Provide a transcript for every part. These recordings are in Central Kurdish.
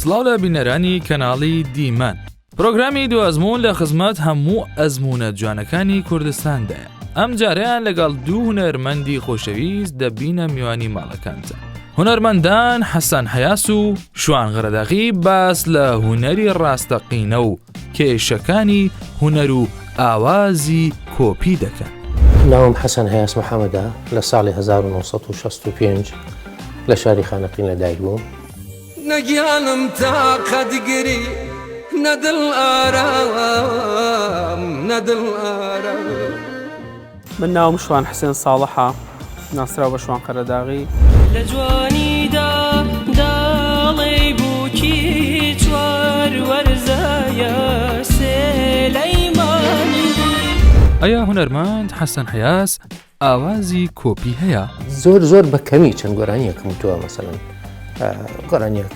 سڵاو لە بینەرانی کەناڵی دیمان. پرۆگرامی دوازمون لە خزمەت هەموو ئەزمونە جوانەکانی کوردستاندایە. ئەم جارەیان لەگەڵ دوو هونەرمەندی خۆشەویست دەبینە میوانی ماڵەکانتە. هونەرمەندان حەسەن حەیاس و شوان غەرەداغی باس لە هونەری ڕاستەقینە و کێشەکانی هونەر و ئاوازی کۆپی دەکەن. ناوم حەسەن حەیاس محەممەدە لە ساڵی 1965 لە شاری خانەقین لەدایک بووم. نەگیانم تا قەدگری نەدڵ ئارام نەدڵ ئارام. من ناوم شوان حسێن ساڵحە، ناسراو بە شوان قەرەداغی. لە جوانیدا داڵێ بووکی چوار وەرزایە سلەیمانی. ئەیا هونەرمەند حەسەن حەیاس ئاوازی کۆپی هەیە؟ زۆر بە کەمی چەند گۆرانیەکەم تووە، مەسەڵەن گۆرانیەک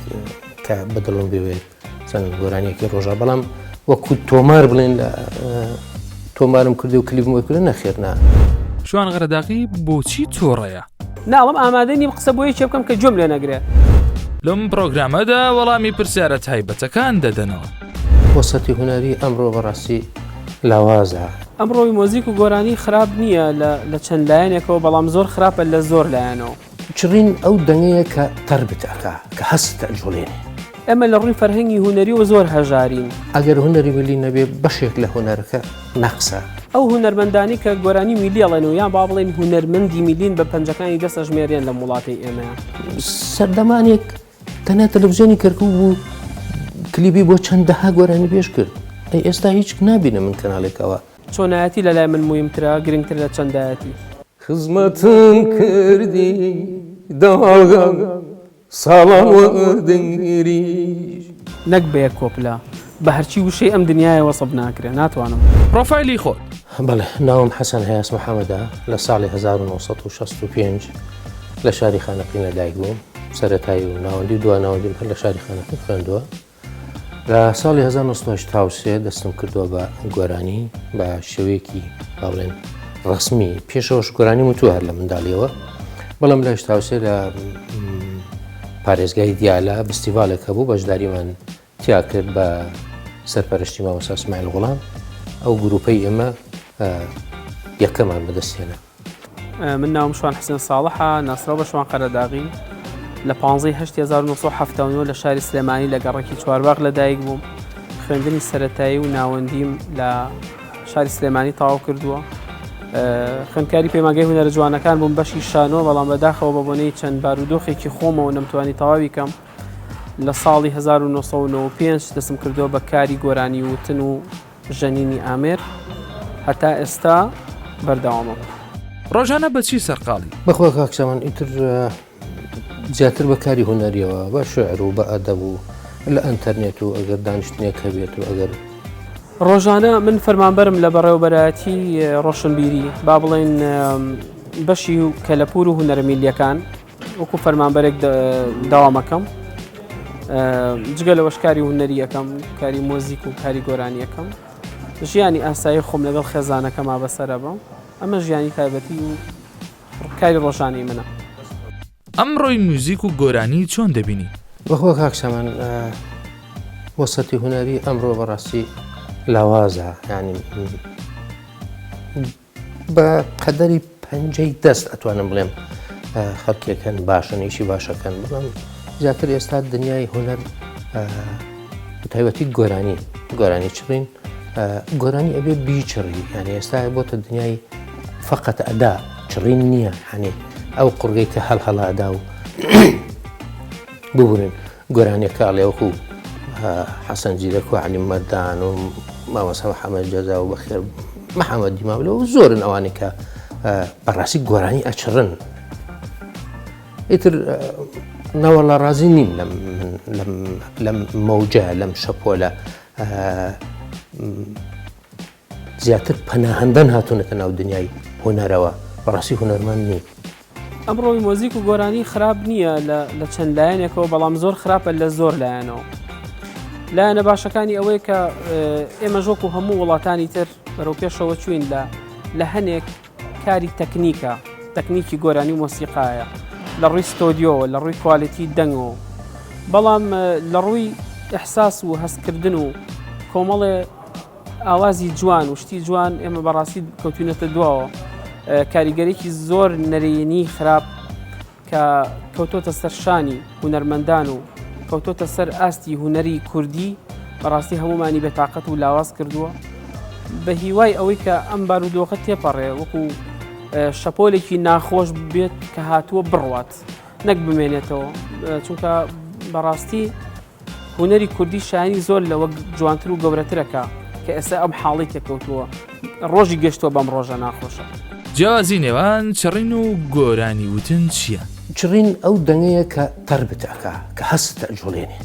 کە بەدڵم بوێت چەند گۆرانیەکی ڕۆژە، بەڵام وەکو تۆمار بڵێن تۆمارم کردی و کلیبم وەی کردن نەخێرنا. شوان غەرەداغی بۆچی تۆڕەیە؟ ناڵم ئامادە نیم قسە بۆیە چێ بکەم کە جۆم لێ نەگرێت. لەم پرۆگرامەدا وەڵامی پرسیارە تایبەتەکان دەدەنەوە. وەسەتی هونەری ئەمڕۆ بەڕاستی لاوازە. ئەمڕۆی مۆزیک و گۆرانی خراپ نییە لە چەند لایەنێکەوە، بەڵام زۆر خراپە لە زۆر لایەنەوە. چڕین ئەو دەنگەیە کە تەربتەکە کە هەستە جوڵێنێ. ئەمە لە ڕووی فەرهەنگی هونەری و زۆر هەژارین. ئەگەر هونەری ملی نەبێ بەشێک لە هونەرەکە نەقسە. ئەو هونەرمەندانی کە گۆرانی میلی ئەڵێن و یان با بڵێن هونەرمەندی میلین بە پەنجەکانی دەستە ژمێرێن لە وڵاتی ئێمە. سەردەمانێک تەنیا تەلەڤیزیۆنی کەرکوو بوو کلیبی بۆ چەندەها گۆرانی پێش کرد. ئەی ئێستا هیچ نابینە من کەناڵێکەوە. چۆنایەتی لە لای من مویمترە گرنگتر لە چەندایەتی. خزمەتم کردی داغم ساڵام وەدەنگریش. نەک بە یەک کۆپلا بە هەرچی وشەی ئەم دنیاە وەسەب ناکرێ، ناتوانم. پرۆفایلی خۆت؟ بەڵێ، ناوم حەسەن حەیاس محەممەدە لە ساڵی 1965 لە شاری خانەقین لەدایک بووم. سەرەتایی و ناوەندی دو ناوەندیم هەر لە شاری خانەقین خوێندووە. لە ساڵی 1983 دەستم کردووە بە گۆرانی بە شێوەیەکی با بڵێن ڕسمی. پێشەوەش گۆرانی وتو هەر لە منداڵیەوە، بەڵام لە 83 لە پارێزگای دیالە فستیڤالێکە بوو، بەشداریمان تیا کرد بە سەرپەرشتی مامۆستا ئیسماعیل غوڵام. ئەو گروپەی ئێمە یەکەمان بەدەستێنە. من ناوم شوان حسێن ساڵحە، ناسراو بە شوان قەرەداغی. لە 15/8/1979 لە شاری سلێمانی لە گەڕێکی چوارباغ لەدایک بووم. خوێندنی سەرەتایی و ناوەندیم لە شاری سلێمانی تەواو کردووە. خوێندکاری پەیمانگەی هونەرە جوانەکان بووم بەشی شانۆ، بەڵام بەداخەوە بە بۆنەی چەند بارودۆخێکی خۆمەوە نەمتوانی تەواوی کەم. لە ساڵی 1995 دەستم کردووە بە کاری گۆرانی وتن و ژەنینی ئامێر، هەتا ئێستا بەردەوامە. ڕۆژانە بەچی سەرقاڵی؟ بەخوا کاکسەمان ئیتر زیاتر بە کاری هونەریەوە، بە شعر و بە ئەدەب و لە ئەنتەرنێت و ئەگەر دانیشتنێک هەبێت و ئەگەر ڕۆژانە من فەرمانبەرم لە بەڕێوەبەرایەتی ڕۆشنبیری، با بڵێن بەشی کەلەپور و هونەرە میلیەکان وەکو فەرمانبەرێک داوامەکەم. جگە لەوەش کاری هونەری یەکەم، کاری مۆزیک و کاری گۆرانی یەکەم. ژیانی ئاسایی خۆم لەگەڵ خێزانەکەما بەسەرە بەم. ئەمە ژیانی تایبەتی و کاری ڕۆژانی منە. ئەمڕۆی موزیک و گۆرانی چۆن دەبینی؟ بەخۆ کاکسەمان وەسەتی هونەری ئەمڕۆ بەڕاستی لاوازە، ینی بە قەدەری پەنجەی دەست ئەتوانم بڵێم خەڵکێکەن باشن، ئیشی باشەکەن، بڵام زیاتر ئێستا دنیای هونەر تایبەتی گۆرانی چڕین گۆرانی ئەبێ بیچڕی، یعنی ئێستا بۆتە دنیای فەقەت ئەدا چڕین نییە، هەنێ ئەو قوڕگەی کە هەڵهەڵادا و ببوورن گۆرانیەکە ئەڵێوەکو حەسەن جیرەک و عەلی مەردان و مامۆستا محەممەد جەزا و بەخێر محەممەد دیماولە و زۆرن ئەوانێک کە بەڕاستی گۆرانی ئەچڕن. ئیتر ناوەڵا ڕازی نیم لەم مەوجە لەم شەپۆلە زیاتر پەناهەندەن هاتوونەتە ناو دنیای هونەرەوە، بەڕاستی هونەرمەند نیم. ئەمڕۆی مۆزیک و گۆرانی خراپ نییە لە چەند لایەنێکەوە، بەڵام زۆر خراپە لە زۆر لایەنەوە. لایەنە باشەکانی ئەوەیە کە ئێمە ژۆکو هەموو وڵاتانی تر بەرەو پێشەوە چوین لە هەنێک کاری تەکنیکی گۆرانی و مۆسیقایە، لە ڕووی ستۆدیۆ، لە ڕووی کوالیتی دەنگەوە، بەڵام لە ڕووی ئەحساس و هەستکردن و کۆمەڵێ ئاوازی جوان و شتی جوان ئێمە بەڕاستی کەوتوینەتە دواوە کاریگەرێکی زۆر نەرێنی خراپ کە کەوتۆتە سەر شانی هونەرمەندان و کەوتۆتە سەر ئاستی هونەری کوردی بەڕاستی هەمومانی بێتاقەت و لاواز کردووە بە هیوای ئەوەی کە ئەم بارودۆخە تێپەڕێ وەکو شەپۆلێکی ناخۆش بێت کە هاتووە بڕوات نەک بمێنێتەوە چونکە بەڕاستی هونەری کوردی شایانی زۆر لەوە جوانتر و گەورەترەکە کە ئێستا ئەم حاڵی تێکەوتووە ڕۆژی گەشتووە بەم ڕۆژە ناخۆشە. جیازی نێوان چڕین و گۆرانی وتن چییە؟ چڕین ئەو دەنگەیە کە تەر بتەکە کە هەست ئەجوڵێنێ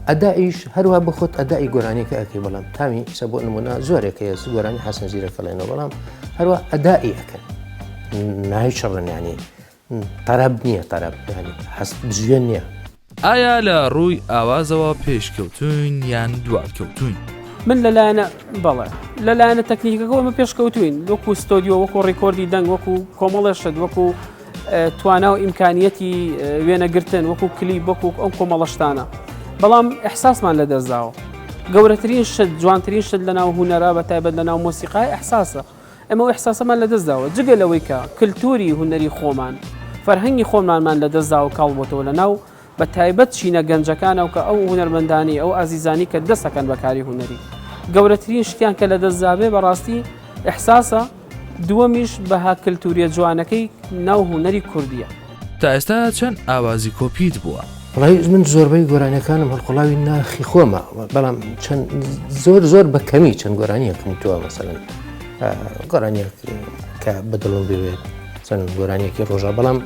ئەدائیش هەروە بخۆت ئەدای گۆرانیەکە ئەەکەی بەڵام تامی سە بۆ نمونە زۆرێکە هەیە گۆرانی حەسەن زیرەکەڵێنەوە بەڵام هەروە ئەدای ئەەکەن ناوی چڕن ینی تەرەب نییە تەرەب ینی هەست بزوێن نییە. ئایا لە ڕووی ئاوازەوە پێشکەوتوین یان دوارکەوتوین؟ من لەلایەنە بەڵێ لەلایەنە تەکنیکەکە ئەمە پێشکەوتوین وەکو ستۆدیۆ وەکو ڕێکۆردی دەنگ وەکو کۆمەڵێشت وەکو توانا و ئیمکانیەتی وێنەگرتن وەکو کلیپ وەکو ئەم کۆمەڵەشتانە بەڵام ئەحساسمان لەدەستداوە گەورەترین شت جوانترین شت لەناو هونەرە بە تایبەت لەناو مۆسیقای ئەحساسە ئەمە ئەحساسەمان لەدەستداوە جگە لەوەی کە کللتوری هونەری خۆمان فەرهەنگی خۆمانمان لەدەستداوە کاڵبووتەوە لەناو بە تایبەت چینە گەنجەکانە و کە ئەو هونەرمەندانی ئەو ئازیزانی کە دەستەکەن بەکاری هونەری گەورەترین شتیان کە لەدەستدابێ بەڕاستی ئەحساسە دووەمیش بەها کللتوریە جوانەکەی ناو هونەری کوردیە. تا ئێستا چەند ئاوازی کۆپیت بووە؟ وڵی من زۆربەی گۆرانەکانم هەڵقڵاوی ناخی خۆمە بەڵام زۆر بە کەمی چەند گۆرانیەکەم تووە مەسەلەن گۆرانیەک کە بەدڵم بوێت چەند گۆرانیەکی ڕۆژە بەڵام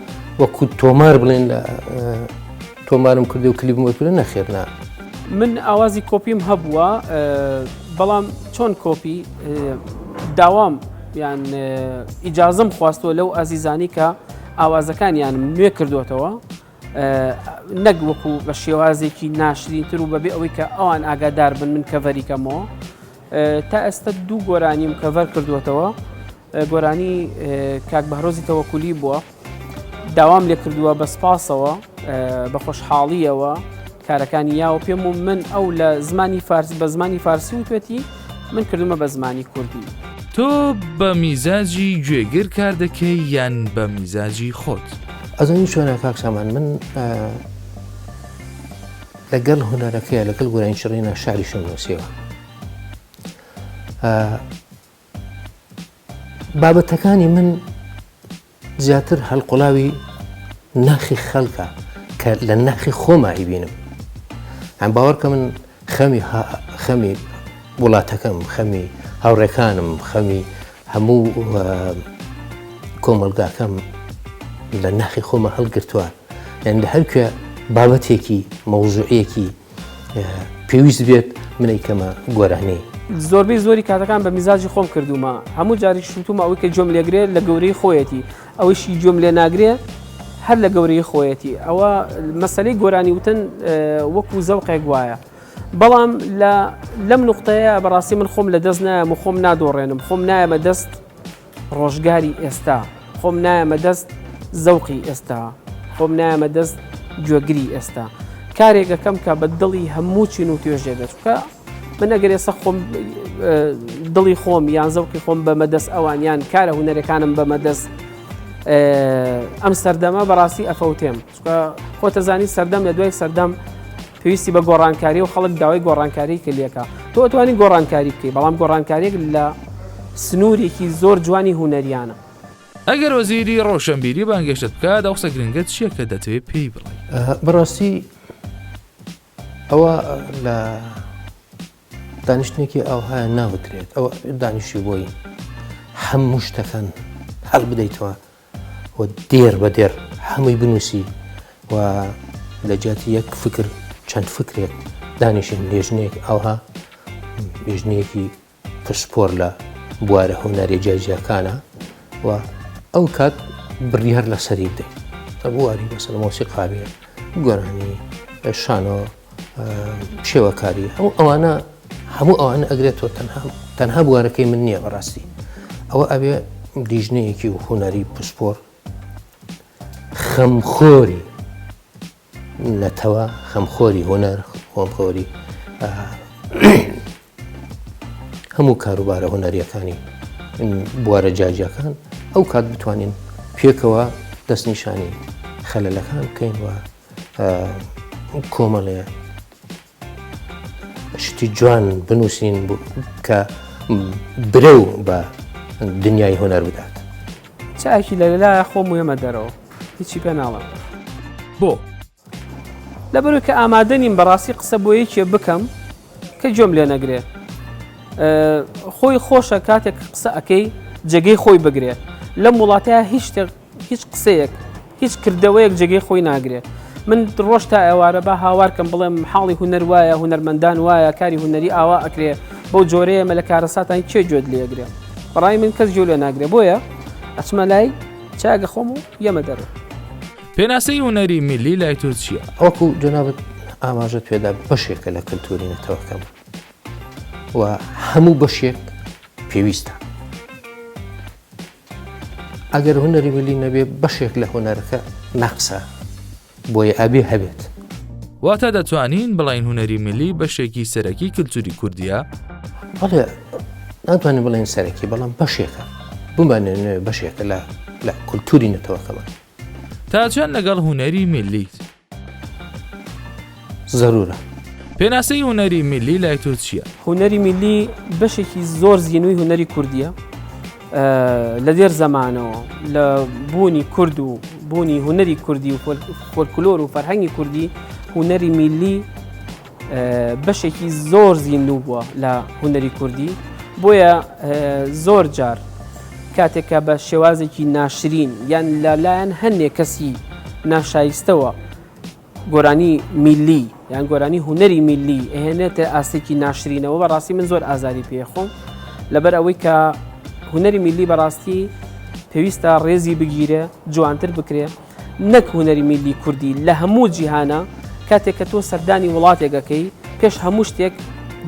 وەکو تۆمار بڵێن لە تۆمارم کردی و کلیبم وەکوە نەخێرنا. من ئاوازی کۆپیم هەبووە بەڵام چۆن کۆپی داوام یان ئیجازم خواستەوە لەو ئازیزانی کە ئاوازەکانیان نوێ کردوێتەوە نەک وەکو بە شێوازێکی ناشرینتر و بەبێ ئەوەی کە ئەوان ئاگادار بن من کەڤەریکەمەوە تا ئێستا دوو گۆرانیم کەڤەر کردوێتەوە گۆرانی کاک بەهرۆزی تەوەکولی بووە داوام لێ کردووە بە سپاسەوە بە خۆشحاڵیەوە کارەکانی یاوە پێم و من ئەو لە زمانی فارسی بە زمانی فارسی و توێتی من کردومە بە زمانی کوردی. تۆ بە میزاجی گوێگر کار دەکەی یان بە میزاجی خۆت؟ ئەزانی چۆنە کاک سامان من لەگەڵ هونەرەکەیە لەگەڵ گۆرانی چڕینە شاریشم نووسیەوە بابەتەکانی من زیاتر هەڵقوڵاوی ناخی خەڵکە کە لە ناخی خۆمایی بینم ئەم باوەڕکە من خەمی وڵاتەکەم خەمی هاوڕێکانم خەمی هەموو کۆمەلگاکەم لە ناخی خۆمە هەڵگرتووە یان لە هەرکوێ بابەتێکی مەوزوعەیەکی پێویست بێت منەی کەمە گۆرانەی زۆربەی زۆری کاتەکان بە میزاجی خۆم کردومە هەموو جاری شوتومە ئەوەی کە جۆم لێگرێت لە گەورەی خۆیەتی ئەوەیشی جۆم لێ ناگرێت هەر لە گەورەی خۆیەتی ئەوە مەسەلەی گۆرانی وتن وەکو زەوقێک وایە بەڵام لەم نوقتەیە بەڕاستی من خۆم لە دەست نایەم و خۆم نادۆڕێنم خۆم نایەمە دەست ڕۆژگاری ئێستا خۆم نایەمە دەست زەوقی ئێستا خۆم نایەمە دەست گوێگری ئێستا کارێکەکەم کە بە دڵی هەموو چین و توێژێ دەچکە من ئەگەر ئێستا خۆم دڵی خۆم یان زەوقی خۆم بەمەدەست ئەوان یان کارە هونەرەکانم بەمەدەست ئەم سەردەمە بەڕاستی ئەفەوتێم خۆتەزانی سەردەم لە دوای سەردەم پێویستی بە گۆڕانکاری و خەڵک داوای گۆڕانکاری کردیەکە تۆ ئەتوانی گۆڕانکاری بکەی بەڵام گۆڕانکاریێک لە سنوورێکی زۆر جوانی هونەریانە. ئەگەر وەزیری ڕۆشنبیری بانگەشت بکات ئەوسە گرنگەت چییە کە دەتەوێت پێی بڵێ؟ بەڕاستی ئەوە لە دانیشتێکی ئەوهایە ناوترێت ئەوە دانیشتی بۆی هەموو شتەکان هەڵ بدەیتەوە و دێر بە دێر هەمووی بنووسی و لە جاتی یەک فکر چەند فکرێک دانیشن لێژنێک ئەوها بێژنەیەکی پسپۆر لە بوارە هونەری جیاجیەکانە و ئەو کات بڕیار لە سەری بدەیت تا بواری بەسەر مۆسیقا بێت گۆرانی شانۆ شێوەکاری هەموو ئەوانە ئەگرێتەوە تەنها بوارەکەی من نییە بەڕاستی ئەوە ئەبێ دیژنەیەکی و هونەری پسپۆر خەمخۆری نەتەوە خەمخۆری هوەر خۆمخۆری هەموو کاروبارە هوەریەکانی بوارە جاجیەکان ئەو کات بتوانین پێکەوە دەستنیشانی خەلەلەکان بکەین و کۆمەڵێ شتی جوان بنووسین کە برە و بە دنیای هوەر بدات. چاکی لە لەلایە خۆم وێمە دەرەوە هیچی پێ ناڵم بۆ لەبەرو کە ئامادەنیم بەڕاستی قسە بۆ یەکێ بکەم کە گوێم لێ نەگرێ خۆی خۆشە کاتێک قسە ئەەکەی جێگەی خۆی بگرێ لەم وڵاتەیە هیچ قسەیەک هیچ کردەوەیەک جێگەی خۆی ناگرێ من ڕۆژ تا ئێوارە بە هاوارکەم بڵێم حاڵی هوەر وایە هوەرمەندان وایە کاری هوەری ئاوا ئەکرێ بەو جۆرەیە مە لە کارەساتانی چێ گوێت لێگرێ بەڕای من کەس گوێ لێ ناگرێ بۆیە ئەچمە لای چاگە خۆم و یەمە دەرەوە. پێناسەی هوەری میلی لای تۆ چییە؟ ئەوەکو جەنابەت ئاماژەت پێدا بەشێکە لە کەلتوری نەتەوەکەم و هەموو بەشێک پێویستە. ئەگەر هوەری میلی نەبێ بەشێک لە هوەرەکە نەقسە بۆیە ئەبێ هەبێت. واتە دەتوانین بڵین هوەری میلی بەشێکی سەرەکی کللتوری کوردیە؟ بەڵێ ناتوانین بڵێن سەرەکی بەڵام بەشێکە بمانێنێ بەشێکە لە کولتوری نەتەوەکەمان. تا چەند لەگەڵ هوەری میلیت؟ زەرورە. پێناسەی هوەری میلی لای تۆ چییە؟ هوەری میلی بەشێکی زۆر زیینوی هوەری کوردیە لە دێر زەمانەوە لە بوونی کورد و بوونی هوەری کوردی و فۆلکلۆر و فەرهەنگی کوردی هوەری میلی بەشێکی زۆر زیینوو بووە لە هوەری کوردی بۆیە زۆر جار کاتێکە بە شێوازێکی ناشرین یان لەلایەن هەندێک کەسی ناشایستەوە گۆرانی میلی یان گۆرانی هوەری میلی ئەهێنێتە ئاستێکی ناشرینەوە بەڕاستی من زۆر ئازاری پێخۆم لەبەر ئەوەی کە هوەری میلی بەڕاستی پێویستە ڕێزی بگیرێ جوانتر بکرێ نەک هوەری میلی کوردی لە هەموو جیهانە کاتێک کە تۆ سەردانی وڵاتێکەکەی پێش هەموو شتێک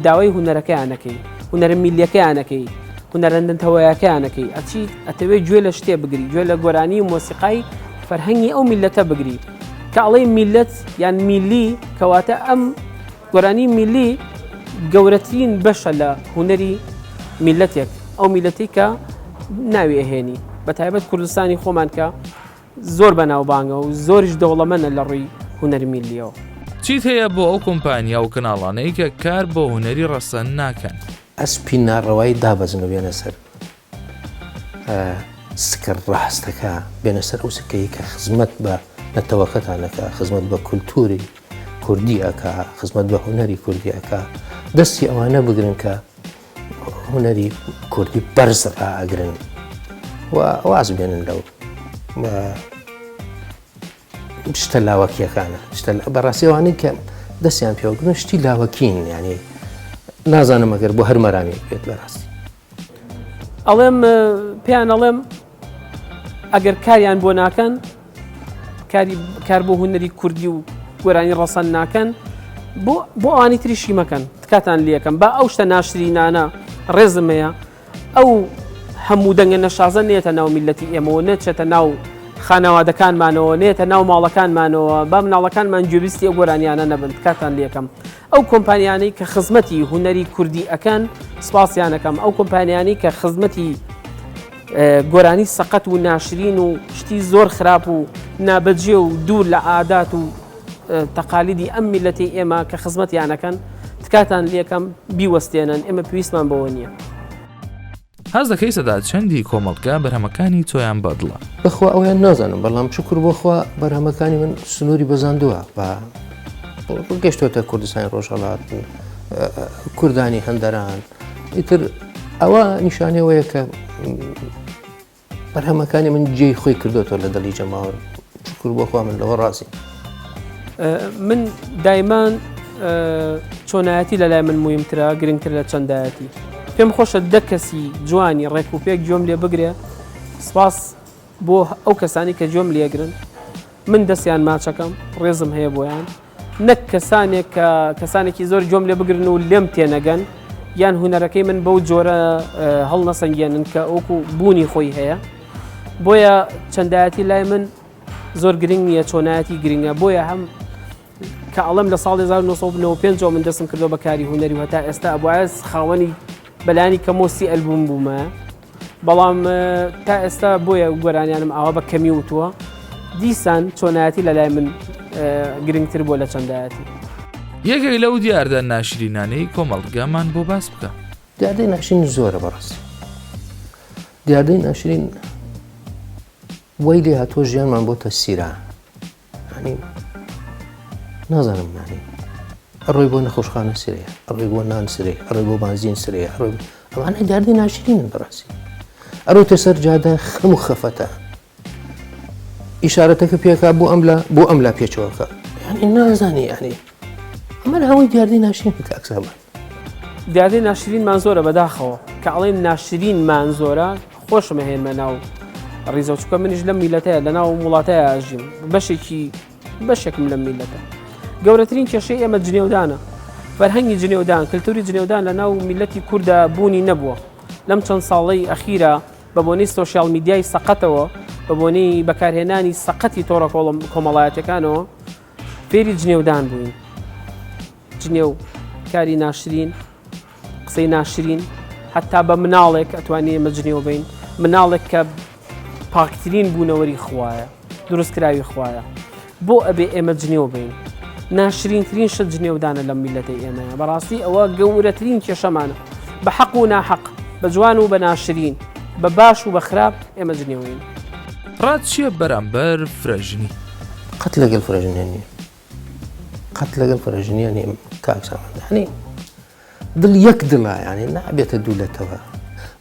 داوای هوەرەکەیانەکەی هوەرە میلیەکەیانەکەی هوەرەندنتەوەیەکەیانەکەی ئەچی ئەتەوێت گوێ لە شتێ بگری گوێ لە گۆرانی و مۆسیقای فەرهەنگی ئەو میلەتە بگری کە ئەڵێ میلەت یان میلی کەواتە ئەم گۆرانی میلی گەورەترین بەشە لە هوەری میلەتێک ئەو میلەتی کە ناوی ئەهێنی بە تایبەت کوردستانی خۆمان کە زۆر بەناوبانگە و زۆریش دەوڵەمەندە لە ڕووی هوەری میلیەوە. چیت هەیە بۆ ئەو کۆمپانیا و کەناڵانەی کە کار بۆ هوەری ڕەسەن ناکەن؟ ئەسپی ناڕەوایی دابەزنە بێنە سەر سکر ڕاستەکە بێنە سەر ئەو سکەی کە خزمەت بە نەتەوەکەتانەکە خزمەت بە کولتوری کوردیەکە خزمەت بە هوەری کوردیەکە دەستی ئەوانە بگرن کە هوەری کوردی بەرز ڕائەگرن و واز بێنن لەو شتە لاوەکیەکانە بەڕاستیەوانەی کە دەستیان پێوەگرن شتی لاوەکین یعنی نازانم ئەگەر بۆ هەر مەرامی بێت بەڕاستی ئەڵێم پێیان ئەڵێم ئەگەر کاریان بۆ ناکەن کار بۆ هوەری کوردی و گۆرانی ڕەسەن ناکەن بۆ ئەوانی تریشی مەکەن تکاتان لەکەم با ئەو شتە ناشرینانە ڕێزمەیە ئەو هەموو دەنگە نەشازە نێتە ناو میلەتی ئێمەوە نێتچێتە ناو خانەوادەکانمانەوە نێتە ناو ماڵەکانمانەوە با مناڵەکانمان گوێبیستی ئەو گۆرانیانە نەبن تکاتان لەکەم ئەو کۆمپانیانەی کە خزمەتی هوەری کوردی ئەکەن سپاسیانەکەم ئەو کۆمپانیانی کە خزمەتی گۆرانی سەقەت و ناشرین و شتی زۆر خراپ و نابەجێ و دوور لە عادات و تەقالیدی ئەم میلەتی ئێمە کە خزمەتیانەکەن تکاتان لەکەم بیوەستێنن ئێمە پێویستمان بەوە نییە. هەز دەکەی سەدا چەندی کۆمەڵگە بەرهەمەکانی تۆیان بەدڵە؟ بەخوا ئەویان نازانم بەڵام شکر بۆخوا بەرهەمەکانی من سنووری بەزاندووە و گەشتۆتە کوردستانی ڕۆژهەڵات کوردانی هەندەران ئیتر ئەوە نیشانەوەیە کە بەرهەمەکانی من جێی خۆی کردوەوە لە دڵی جەماوە شکر بۆخوا من لەوە ڕاستی. من دایمان چۆنایەتی لەلای من مویمترە گرنگتر لە چەندایەتی پێم خۆشە دە کەسی جوانی ڕێک و پێک گوێم لێ بگرێ سپاس بۆ ئەو کەسانی کە گوێم لێگرن من دەستیان ماچەکەم ڕێزم هەیە بۆیان نەک کەسانێکی زۆر گوێم لێ بگرن و لێم تێنەگەن یان هوەرەکەی من بەو جۆرە هەڵ نەسەنگێنن کە ئەوکو بوونی خۆی هەیە بۆیە چەندایەتی لای من زۆر گرنگ نییە چۆنایەتی گرنگە بۆیە هەم کە ئەڵم لە ساڵی 1995 من دەستم کردو بە کاری هوەری و هەتا ئێستا ئەبواز خاوەنی بەلانی کەمۆسی ئەلبوم بوومە بەڵام تا ئێستا بۆیە گۆرانیانم ئاوا بە کەمی وتووە دیسان چۆنایەتی لە لای من گرنگتر بۆ لە چەندایەتی یەکێک لەو دیاردە ناشرینانەی کۆمەڵگامان بۆ باس بکە. دیاردەی ناشرین زۆرە بەڕاستی. دیاردەی ناشرین وەی لێ هاتووە ژیانمان بۆتە سیرا. ینی نازانم نانی ئەڕۆی بۆ نەخۆشخانە سرەیە، ئەڕۆی بۆ نان سرەیە، ئەڕۆی بۆ بانزین سرەیە، ئەمانە دیاردەی ناشرینن بەڕاستی. ئەڕۆیتە سەر جادە خەم و خەفەتە. ئیشارەتەکە پێکا بۆ ئەملا پێچەوەکە. ینی نازانی ینی ئەمە هەمووی دیاردەی ناشرین کاکسامان. دیاردەی ناشرینمان زۆرە بەداخەوە کە ئەڵێن ناشرینمان زۆرە خۆشمە هێنمە ناو ڕیزە و چووکە منیش لەم میلەتەیە لە ناو وڵاتەیە ئاژیم بەشێکم لەم میلەتە. گەورەترین کێشەی ئێمە جنێودانە، فەرهەنگی جنێودان، کللتوری جنێودان لە ناو میلەتی کووردا بوونی نەبووە. لەم چەند ساڵەی ئەخیرە بە بۆنەی سۆشیال میدیای سەقەتەوە بە بۆنەی بەکارهێنانی سەقەتی تۆڕە کۆمەڵایەتەکانەوە فێری جنێودان بووین. جنێو کاری ناشرین، قسەی ناشرین، حتا بە مناڵێک ئەتوانێ ئێمە جنێو بین، مناڵێک کە پاکترین بوونەوەری خوایە، دروستکراوی خوایە. بۆ ئەبێ ئێمە جنێو بین. ناشرینترین شت جنێودانە لەم میلەتەی ئێمەیە. بەڕاستی ئەوە گەورەترین کێشەمانە. بە حەق و ناحەق، بە جوان و بە ناشرین، بە باش و بە خراپ ئێمە جنێوین. ڕات چییە بەرامبەر فرەژنی؟ قەت لەگەڵ فرەژنیان نییە. قەت لەگەڵ فرەژنیان نیە کاکسامان. ینی دڵ یەک دڵە ینی نابێتە دوولەتەوە.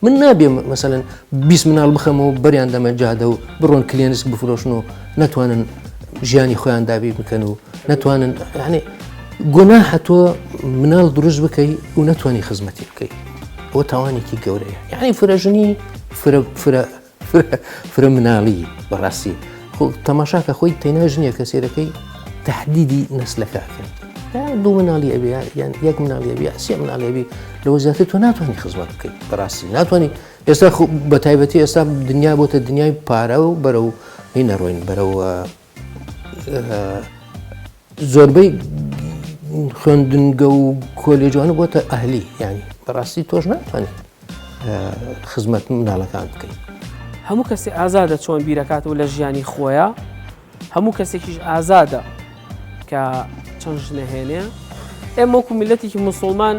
من نابێ مەسەلەن 20 مناڵ بخەمەوە بەریان دەمە جادە و بڕۆن کلێنسک بفرۆشن و نەتوانن ژیانی خۆیان دابی بکەن و نەتوانن ینی گۆناحە تۆ مناڵ دروست بکەی و نەتوانی خزمەتی بکەی. ئەوە تاوانێکی گەورەیە. یعنی فرەژنی فرە مناڵی بەڕاستی تەماشاکە خۆی تەینا ژنیە کە سێرەکەی تهدیدی نەسلەکەکەن. دوو مناڵی ئەبێ یان یەک مناڵی ئەبێ سێ مناڵی ئەبێ لەوە زیاتر تۆ ناتوانانی خزمەت بکەیت بەڕاستی ناتوانانی. ئێستا بە تایبەتی ئێستا دنیا بۆتە دنیای پارە و بەرەو نەڕۆین بەرەو زۆربەی خوێندنگە و کۆلێجوانە بۆتە ئەهلی ینی بەڕاستی تۆش ناتوانێت خزمەت مناڵەکان بکەیت. هەموو کەسێک ئازادە چۆن بیرەکاتەوە لە ژیانی خۆیە، هەموو کەسێکیش ئازادە کە چەند ژنەهێنێ. ئێمە وەکو میلەتێکی موسڵمان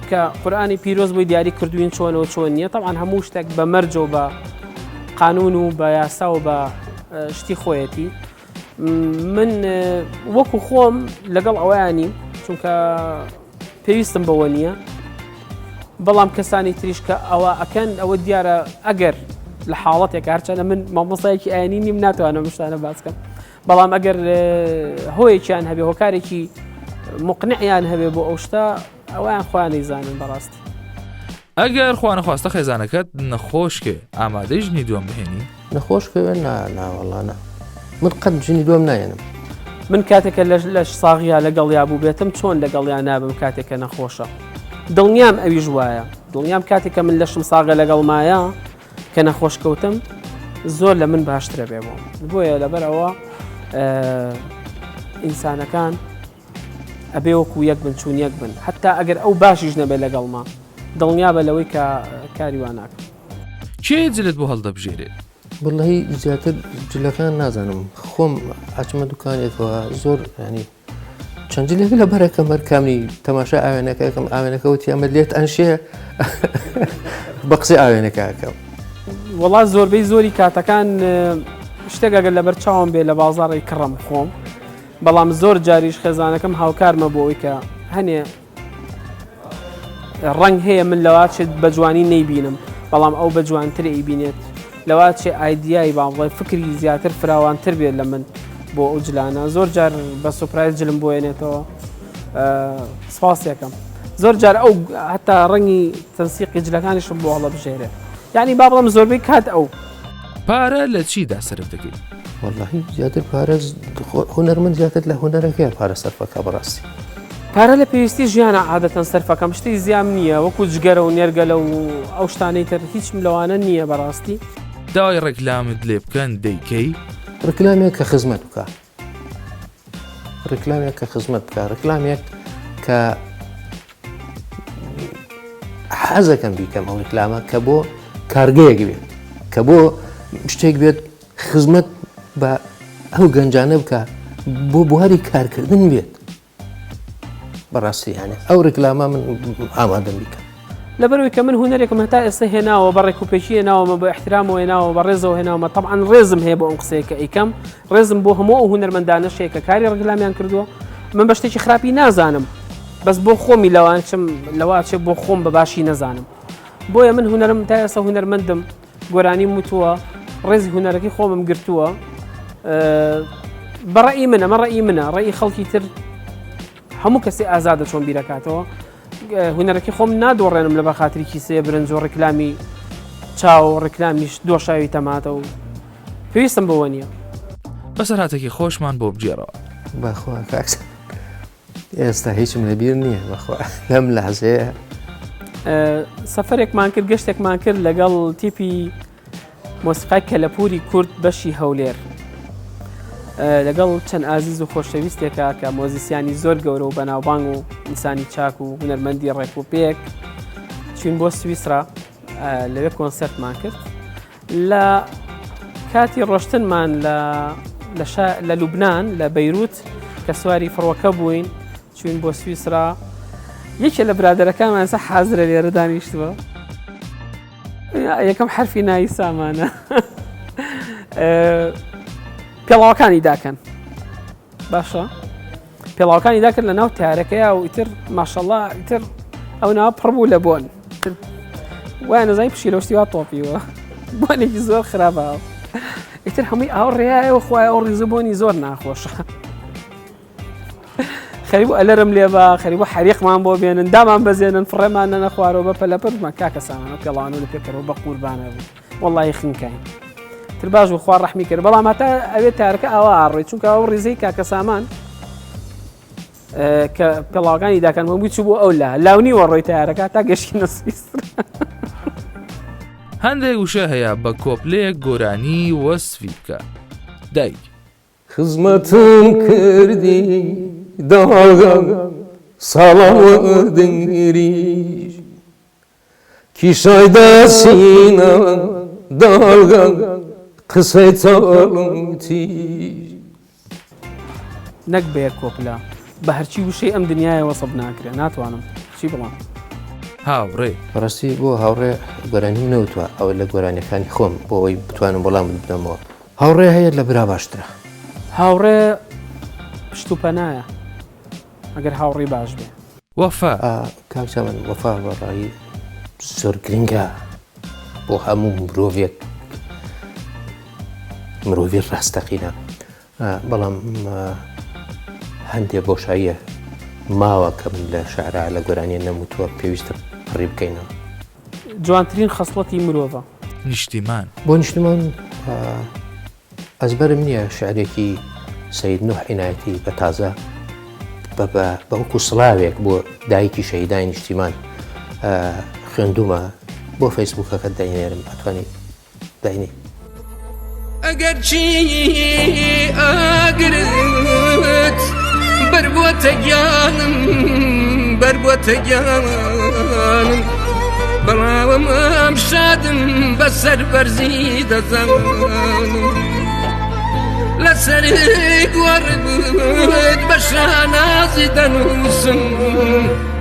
کە قورئانی پیرۆز بۆی دیاری کردوین چۆنەوە چۆن نییە، طبعاً هەموو شتێک بە مەرج و بە قانون و بە یاسا و بە شتی خۆیەتی. من وەکو خۆم لەگەڵ ئەویانی چونکە پێویستم بەوە نییە، بەڵام کەسانی تریش کە ئەوە ئەکەن ئەوە دیارە ئەگەر لە حاڵەتێک هەرچەنە من مامۆستایەکی ئاینی نیم ناتوانم شتانە باس بکەم، بەڵام ئەگەر هۆیەکیان هەبێ هۆکارێکی مقنعیان هەبێ بۆ ئەو شتە ئەویان خۆیان نەیزانن بەڕاستی. ئەگەر خوا نەخواستە خێزانەکەت نەخۆشکێ ئامادەی ژنی دووەم بهێنی؟ نەخۆشکەوێ ناوەڵانە من قەت ژنی دووەم نایەنم. من کاتێکە لە ساغیا لەگەڵیا بوو بێتم چۆن لەگەڵیان نابم کاتێکە نەخۆشە. دڵنیام ئەویش وایە، دڵنیام کاتێکە من لەشم ساغە لەگەڵ مایە کە نەخۆش کەوتم زۆر لە من باشترە بێ بۆم. بۆیە لەبەرەوە ئینسانەکان ئەبێ وەکو یەک بن چوون یەک بن، حتا ئەگەر ئەو باشیش نەبێ لەگەڵما دڵنیا بە لەوەی کە کاری وان ناکەم. چێ جلت بۆ هەڵدەبژێرێت؟ بڵی زیاتر جلەکان نازانم خۆم ئاچمە دوکانێکەوە زۆر ینی چەند جلێک لە بەرەکە مەرکامی تەماشا ئاوێنەکەکەم ئاوێنەکەوتی ئەمە لێت ئەنشێ بە قسەی ئاوێنەکەکەم. وەڵات زۆربەی زۆری کاتەکان شتێک ئەگەر لەبەر چاوم بێ لە بازاڕی کڕم خۆم، بەڵام زۆر جاریش خێزانەکەم هاوکارمە بۆ ئەوی کە هەنێ ڕەنگ هەیە من لەوات چێت بە جوانی نەیبینم بەڵام ئەو بە جوانتر ئەیبینێت، لەوات چێ ئایدیایی باڵڵێ فکری زیاتر فراوانتر بێت لە من بۆ ئەو جلانە. زۆر جار بە سوپرایز جلم بۆێنێتەوە سپاس یەکەم. زۆر جار ئەو هەتا ڕەنگی تەنسیقی جلەکانیشم بۆ هەڵە بژێرێ، یعنی با بڵم زۆربەی کات ئەو. پارە لە چیدا سەرف دەکەیت؟ وەڵاهی زیاتر پارە هونەرمەند زیاتر لە هونەرەکەی پارە سەرفەکە بەڕاستی. پارە لە پێویستی ژیانە عادەتەن سەرفەکەم شتی زیام نییە، وەکو جگەرە و نێرگەلە و ئەو شتانەی تر هیچم لەوانە نییە بەڕاستی. داوای ڕێکلامت لێ بکەن دەیکەی؟ ڕکلامێک کە خزمەت بکە ڕێکلامێک کە خزمەت بکە ڕێکلامێک کە حەزەکەم بیکەم ئەو ڕێکلامە کە بۆ کارگەیەک بێت کە بۆ شتێک بێت خزمەت بە ئەو گەنجانە بکە بۆ بواری کارکردن بێت بەڕاستی یانێ ئەو ڕێکلامە من ئامادەم بیکەم لەبەرەوەی کە من هوەرێکم هەتا ئێستا هێناوە بە ڕێکوپێکی هێناوەمە بە احترامەوە هێناوە بە ڕێزەوە هێناوەمە طبعاً ڕێزم هەیە بۆ ئەم قسەیە کە ئەیکەم ڕێزم بۆ هەموو ئەو هونەرمەندانە شەیە کە کاری ڕێکلامیان کردووە من بە شتێکی خراپی نازانم بەس بۆ خۆمی لەوان چم لەوا چێ بۆ خۆم بە باشی نەزانم بۆیە من هونەرم تا ئێستا هونەرمەندم گۆرانی وتووە ڕێزی هونەرەکەی خۆمم گرتووە بەڕێی منە مە ڕێی منە ڕێی خەڵکی تر هەموو کەسی ئازادە چۆن بیرەکاتەوە هونەرەکەی خۆم نادۆڕێنم لە بەخاتری کیسەیە برنج و ڕێکلامی چاو ڕێکلامیش دۆشاوی تەماتە و پێویستم بەوە نییە بەسەر هاتێکی خۆشمان بۆ بجێڕەوە بەخوا کاکس ئێستا هیچم لەبیر نییە بەخوا لەم لەحزەیە سەفەرێکمان کرد گەشتێکمان کرد لەگەڵ تیپی مۆسیقای کەلەپوری کورد بەشی هەولێر لەگەڵ چەند ئازیز و خۆشەویستێکە کە مۆزیسیانی زۆر گەورە و بەناوبانگ و ئینسانی چاک و هونەرمەندی ڕێک و پێک چوین بۆ سویسرا لەوێ کۆنسەرتمان کرد لە کاتی ڕۆشتنمان لە لوبنان لە بەیروت کە سواری فڕۆکە بووین چوین بۆ سویسرا یەکێ لە برادەرەکانمان سە حازرە لێرە دانیشتووە یەکەم حرفی ناوی سامانە پێڵاوەکانی داکەن باشە پێڵاوەکانی داکرد لە ناو تارەکەیە و ئیتر ماشەڵڵا ئیتر ئەو ناوە پڕ بوو لە بۆن وایە نەزانی پشیلەشتی وا تۆپیوە بۆنێکی زۆر خراپە ئیتر هەمووی ئاو ڕێایەوە خوای ئەو ڕیزبوونی زۆر ناخۆشە خەریب ئەلەرم لێبە خەریب حریقمان بۆ بێنن دامان بەزێنن فڕێمان نەخوارەوە بە پەلەپەرمان کاکە سامانە پێڵاوان و لە پێکەرەوە بە قوربانە بوو وەڵڵی خنکاین تر باش و خوار ڕەحمی کرد بەڵام هەتا ئەوێ تارەکە ئاوا ئاڕێ چونکە ئەو ڕیزەی کاکە سامان کە پێڵاوەکانی داکەن هەمووی چوو بۆ ئەو لاونی وەڕۆی تارەکە تا گەشتی نەسویسر هەندێک وشە هەیە بە کۆپلەیەک گۆرانی وەسفی بکە دایک خزمەتم کردی داغا ساڵاوەدن ریش کیشای دەسینە داغا قسەی چاڵم تیش نەک بە یەک کۆپلا بە هەرچی وشەی ئەم دنیاە وەسەب ناکرێت ناتوانم چی بڵام هاوڕێ بەڕاستی بۆ هاوڕێ گۆرانی نەوتوە ئەو لە گۆرانیەکانی خۆم بۆ ئەوەی بتوانم بەڵام بدەمەوە هاوڕێ هەیە لە برا باشترە هاوڕێ پشت و پەنایە ئەگەر هاوڕێی باش بێ وەفا کاکچە من وەفا بەڕایی زۆر گرنگە بۆ هەموو مرۆڤی ڕاستەقینە بەڵام هەندێک بۆشاییە ماوە کە من لە شعرا لە گۆرانیە نەموتووە پێویستە پڕی بکەینەوە جوانترین خەسڵەتی مرۆڤە نیشتیمان بۆ نیشتمان ئەزبەرم نییە شعرێکی سەید نوح عینایەتی بە تازە بەوەکو سڵاوێک بۆ دایکی شەهیدانی نیشتیمان خوێندومە بۆ فەیسبووکەکە داینێرم ئەتوانی داینی ئەگەر چی ئاگرت بربووەتە گیانم بەڵاوم ئەم شادم بەسەر بەرزی دەزانم لەسەری گوەڕت بە شانازی دەنووسم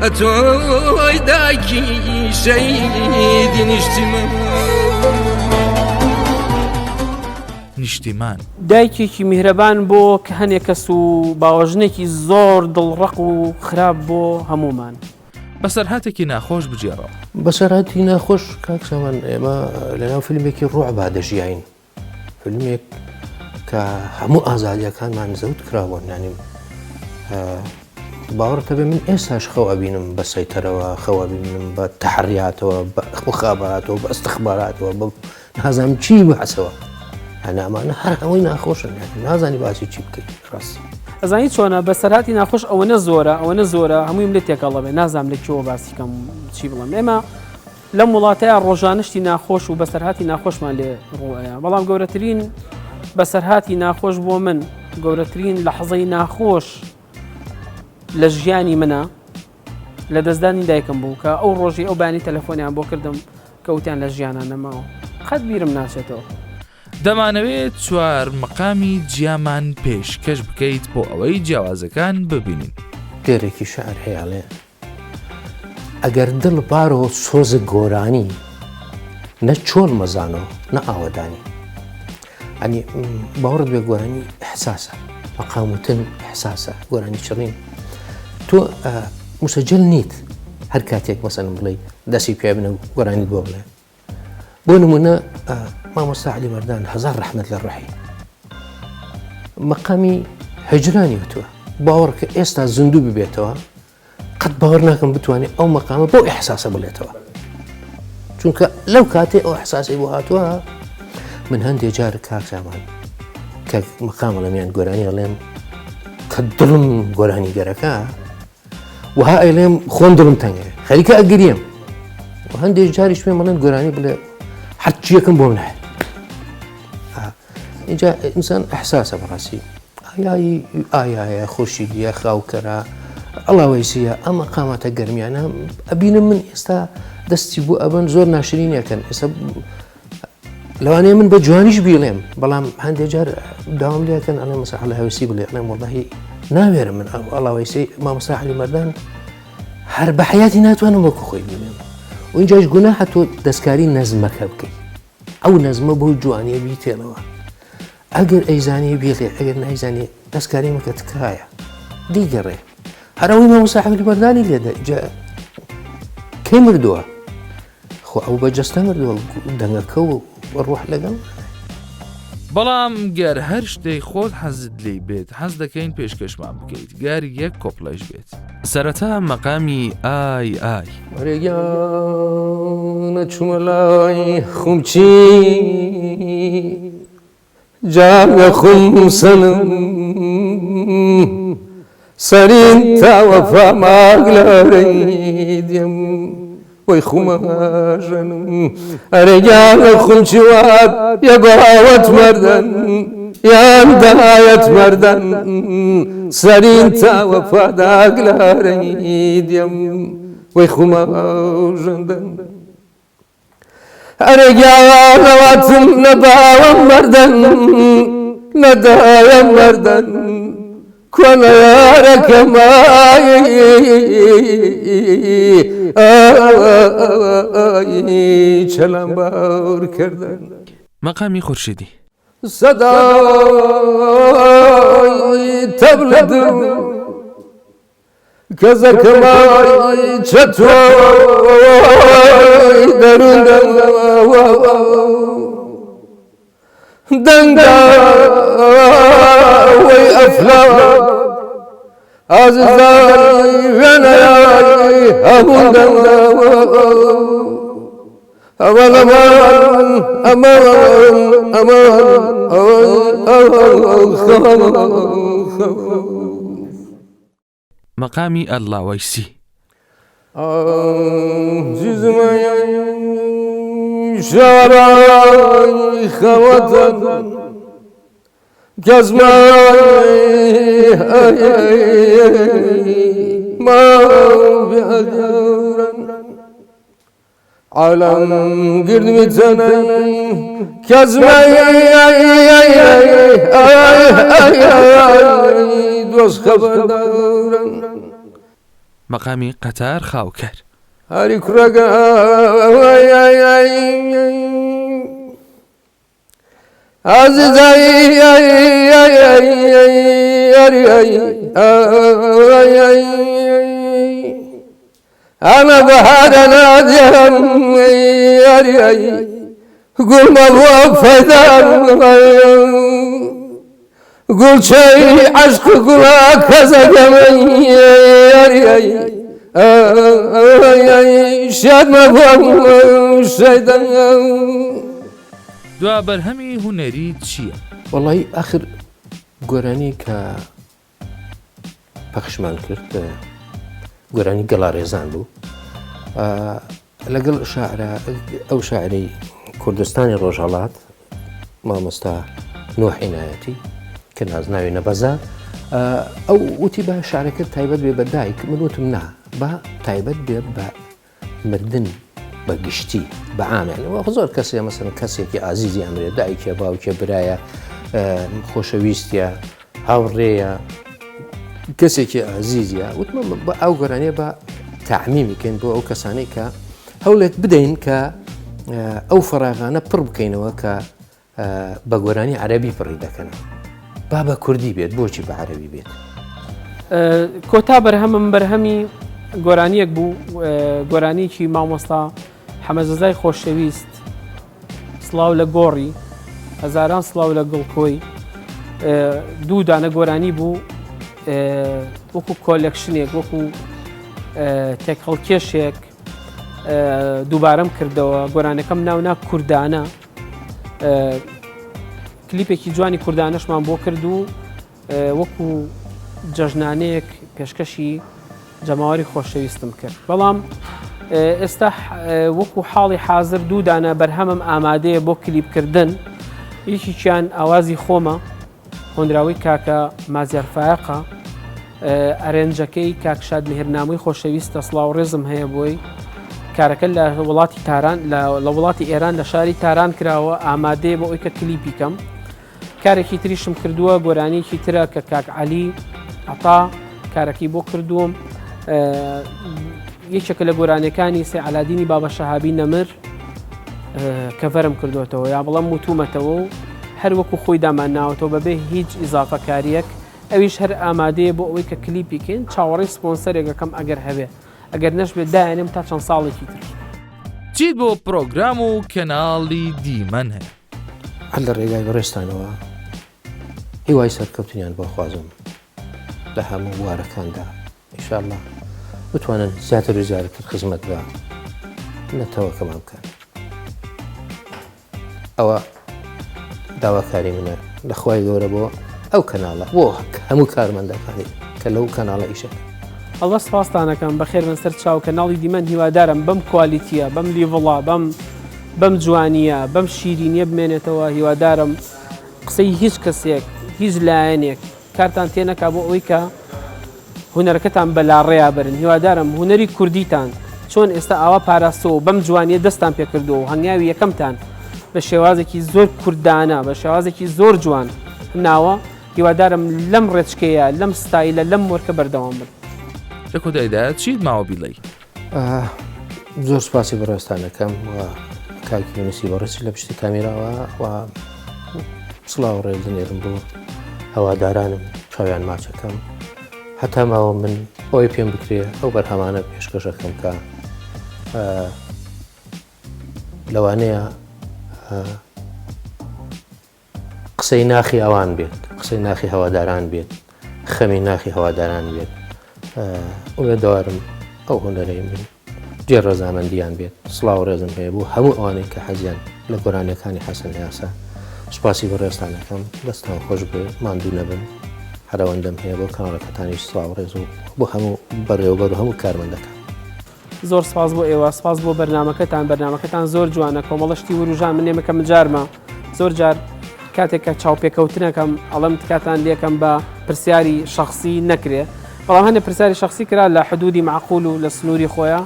ئەتۆی دایکی شەیدی نیشتیمان دایکێکی میهرەبان بۆ کە هەنێک کەس و باوەژنێکی زۆر دڵڕق و خراپ بۆ هەمومان بەسەر هاتێکی ناخۆش بجێڕەوە بەسەرهاتی ناخۆش کاکسەمان ئێمە لەناو فیلمێکی ڕوعبا دەژیاین فیلمێک کە هەموو ئازادیەکانمان زەوت کراوە نانیم باوەڕتە بێ من ئێستاش خەو ئەبینم بە سەیتەرەوە خەو ئەبینم بە تەحریاتەوە بە مخابراتەوە بە ئەستەخباراتەوە بە نازانم چی بەحسەوە ئەنامانە هەر ئەوەی ناخۆشن نازانی باسی چی بکەیت ڕاست ئەزانی چۆنە بەسەرهاتی ناخۆش ئەوەنە زۆرە هەموویم لێ تێکەڵە بێ نازانم لەکوێوە باسیکەم چی بڵێم ئێمە لەم وڵاتەیە ڕۆژانشتی ناخۆش و بەسەرهاتی ناخۆشمان لێ ڕوئەیە بەڵام گەورەترین بەسەرهاتی ناخۆش بۆ من گەورەترین لەحظەی ناخۆش لە ژیانی منە لە دەستدانی دایکم بوو کە ئەو ڕۆژی ئەو بانی تەلەفۆنیان بۆ کردم کەوتیان لە ژیانان نەماوە قەت بیرم ناچێتەوە. دەمانەوێت 4 مەقامی جیامان پێشکەش بکەیت بۆ ئەوەی جیاوازەکان ببینین. لێرێکی شعر هەیەڵێ ئەگەر دڵ بارەوە سۆزە گۆرانی نە چۆل مەزانەوە نە ئاوەدانی. ئەنی باوەڕت بێ گۆرانی حساسە مەقاموتن حساسە گۆرانی چڕین تۆ مسەجل نیت هەر کاتێک مەسەن بڵێ دەستی پێ بنە گۆرانی بۆ بڵێ بۆ نمونە مامۆستا عەلی مەردان هەزار ڕەحمەت لە ڕوحی مەقامی هەجرانی وتووە باوەڕ کە ئێستا زیندوو ببێتەوە قەت باوەڕ ناکەم بتوانێت ئەو مەقامە بۆ ئیحساسە بڵێتەوە چونکە لەو کاتێ ئەو ئیحساسی بۆ هاتووە. من هەندێک جار کاکسامان کە مەقامە لەمیان گۆرانی ئەڵێم کە دڵم گۆرانی گەرەکە وها ئەیڵێم خۆم دڵم تەنگێ خەریکە ئەگریم و هەندێک جاریش پێم بڵێن گۆرانی بڵێ هەرچیەکەم بۆ منە اینجا ئینسان ئەحساسە بەڕاستی ئایایە خۆشیە خاوکەرە ئەڵاوەیسیە ئەم مەقاماتە گەرمیانە ئەبینم من ئێستا دەستی بوو ئەبن زۆر ناشرینەکەن ئێستا لەوانەیە من بە جوانیش بیڵێم بەڵام هەندێک جار داوام لێکەن ئەڵێ مەسا عەلی هەوێسی بڵێ ئەڵێم وەڵڵاهی ناوێرم من ئەڵاوەیسی مامۆستا عەلی مەردان هەر بە حەیاتی ناتوانم وەکو خۆی بڵێم و اینجاش گوناحە تۆ دەستکاری نەزمەکە بکەیت ئەو نەزمە بۆ جوانیە بیتێنەوە ئەگەر ئەیزانی بێڵێ ئەگەر نایزانێ دەستکاری مەکە تکایە دیگەڕێ هەرەوەی مامۆستا عەلی مەردانی لێدە کەی مردووە خۆ ئەو بەجەستە مردووە دەنگەکە و ڕوح لەگەڵ بەڵام گەر هەر شتێک خۆت حەزت لێی بێت حەز دەکەین پێشکەشمان بکەیت گاری یەک کۆپڵەش بێت. سەرەتا مەقامی ئای ئای وەرێگیانە چوومە لای خومچی جامە خوم سەنم سەرین تاوەفا ماگلەرەی دێم وەی خومەژەنم ئەرێگیانە خومچی وات یەگۆڵاوەت مەردەن یان دایەت مەردەن سەرین تاوەفا داگلەرەی دێم وەی خومەژەندەن ئەرێگیانەواتم نەداوەم مەردەن نەدایەم مەردەن کۆنە یارەکەمایی چەلەم باور کردن. مەقامی خورشیدی سەدای تەبلەدم کەزەکەمای چەتۆی دەروندەوە دەنگا وەی ئەفلام ئازیزای وێنەیای هەموو دەنگاوە ئەمەڵ ئەمان ئەمان ئەمان مەقامی ئەڵڵاوەیسی شارای خەوەتن کەزمای ماوێگەورن عالم گردمی تەنەی کەزمای دۆست خەبەردەورن مەقامی قەتار خاوکەر هەری کوڕەکە عزیزایی ئەمە بەهارە نادێم گوڵمە بۆ فەیدان گوڵچەی عەشق گوڵا کەزەگەمەی شادمە بۆ شەیدان. دوا بەرهەمی هونەری چییە؟ وەڵی ئاخر گۆرانی کە پەخشمان کرد گۆرانی گەڵارێزان بوو لەگەڵ ئەو شاعری کوردستانی ڕۆژهەڵات مامۆستا نوح عنایەتی کە نازناوی نەبەزا ئەو وتی بە شارەکە تایبەت بێ بە دایک من وتم نا بە تایبەت بێ بە مردن بە گشتی بە عامیانەوە زۆر کەسێ مەسەن کەسێکی ئازیزی ئەمرێ دایکێ باوکێ برایە خۆشەویستە هاوڕێیە کەسێکی ئازیزیە وتمە بە ئەو گۆرانێ بە تەعمیمیکەین بۆ ئەو کەسانەی کە هەوڵێت بدەین کە ئەو فەراغانە پڕ بکەینەوە کە بە گۆرانی عەرەبی پڕی دەکەنەوە با بە کوردی بێت بۆچی بە عەرەبی بێت کۆتا بەرهەمی گۆرانیەک بوو گۆرانیکی مامۆستا حەمەزەزای خۆشەویست سڵاو لە گۆڕی هەزاران سڵاو لە گڵکۆی دوو دانە گۆرانی بوو وەکو کۆلێکشنێک وەکو تێکهەڵکێشێک دووبارەم کردەوە گۆرانەکەم ناونا کوردانە کلیپێکی جوانی کوردانەشمان بۆ کرد و وەکو جەژنانەیەک پێشکەشی جەماوەری خۆشەویستم کرد بەڵام ئێستا وەکو حاڵی حازر دوودانە بەرهەمم ئامادەیە بۆ کلیپکردن یەکییان ئاوازی خۆمە هۆنراوی کاکە مازیار فایقە ئەرێنجەکەی کاکشاد مهرنامەی خۆشەویستە سڵاو ڕێزم هەیە بۆی کارەکە لە وڵاتی تاران لە وڵاتی ئێران لە شاری تاران کراوە ئامادەیە بۆ ئەوی کە کلیپی کەم کارێکی تریشم کردووە گۆرانیکی ترە کە کاک عەلی عەتا کارەکەی بۆ کردووم یەکێکە لە گۆرانەکانی سێ عەلادینی بابە شەهابی نەمر کەڤەرم کردوێتەوە یا بەڵام وتومەتەوە و هەر وەکو خۆی دامان ناوەتەوە بەبێ هیچ ئیزافەکاریەک ئەویش هەر ئامادەیە بۆ ئەوەی کە کلیپی کەین چاوەڕێی سپۆنسەرێکەکەم ئەگەر هەبێ ئەگەر نەش بێت دایانم تا چەند ساڵێکی تر چیت بۆ پرۆگرام و کەناڵی دیمەن هەیە هەر لە ڕێگای بەڕێستانەوە هیوای سەرکەوتنیان بۆ خوازم لە هەموو وارەکاندا ئینشاءالله بتوانن زیاتر و زیاتر خزمەت بە نەتەوەکەمان بکەن ئەوە داواکاری منە لە خوای گەورە بۆ ئەو کەناڵە بۆ هەموو کارمەندەکانی کە لەو کەناڵە ئیشەکە ئەڵە سپاسدانەکەم بەخێر من سەر چاو کەناڵی دیمەن هیوادارم بەم کوالیتیە بەم لیڤڵا بەم جوانیە بەم شیرینیە بمێنێتەوە هیوادارم قسەی هیچ کەسێک هیچ لایەنێک کارتان تێنەکا بۆ ئەوەی کە هونەرەکەتان بەلاڕێیا برن هیوادارم هونەری کوردیتان چۆن ئێستا ئاوا پاراستەوە بەم جوانیە دەستان پێکردەوە و هەنگاوی یەکەمتان بە شێوازێکی زۆر کوردانە بە شێوازێکی زۆر جوان ناوە هیوادارم لەم ڕێچکەیە لەم ستایلە لەم وەرکە بەردەوام بن لە کۆتاییدا چیت ماوە بیڵێی زۆر سوپاسی بەڕێستانەکەم و کاکی یونسی بەڕێسی لە پشتی کامیراوە و سڵاو ڕێزنێرم بۆ هەوادارانم چاویان ماچەکەم هەتا ماوە من ئەوەی پێم بکرێ ئەو بەرهەمانە پێشکەشەکەم کە لەوانەیە قسەی ناخی ئەوان بێت قسەی ناخی هەواداران بێت خەمی ناخی هەواداران بێت ئومێدەوارم ئەو هونەرەی من جێ ڕەزامەندیان بێت سڵاو ڕێزم هەیە بوو هەموو ئەوانەی کە حەزیان لە گۆرانیەکانی حەسەن یاسا سوپاسی بەڕێستانەکەم دەستان خۆش بێ ماندوو نەبن هەرەوەندەم هەیە بۆ کاناڵەکەتانیش سڵاو ڕێز و بۆ هەموو بەڕێوەبەر و هەموو کارمەندەکان زۆر سپاس بۆ ئێوە سپاس بۆ بەرنامەکەتان زۆر جوانە کۆمەڵەشتی وروژان من نێمەکەم جارمە زۆر جار کاتێک کە چاوپێکەوتنەکەم ئەڵەم تکاتان لێکم بە پرسیاری شخصی نەکرێ بەڵام هەندێک پرسیاری شخصی کرا لە حدودی معقول و لە سنووری خۆیان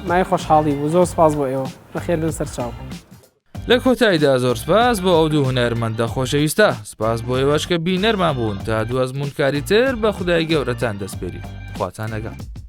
مای خۆشحاڵی بوو زۆر سپاس بۆ ئێوە بەخێر بن سەر چاو لە کۆتاییدا زۆر سپاس بۆ ئەو دوو هونەرمەندە خۆشەویستە سپاس بۆ ئێوەش کە بینەرمان بوون تا دوازمونکاری تر بە خودای گەورەتان دەستپێری خواتان لەگەڵ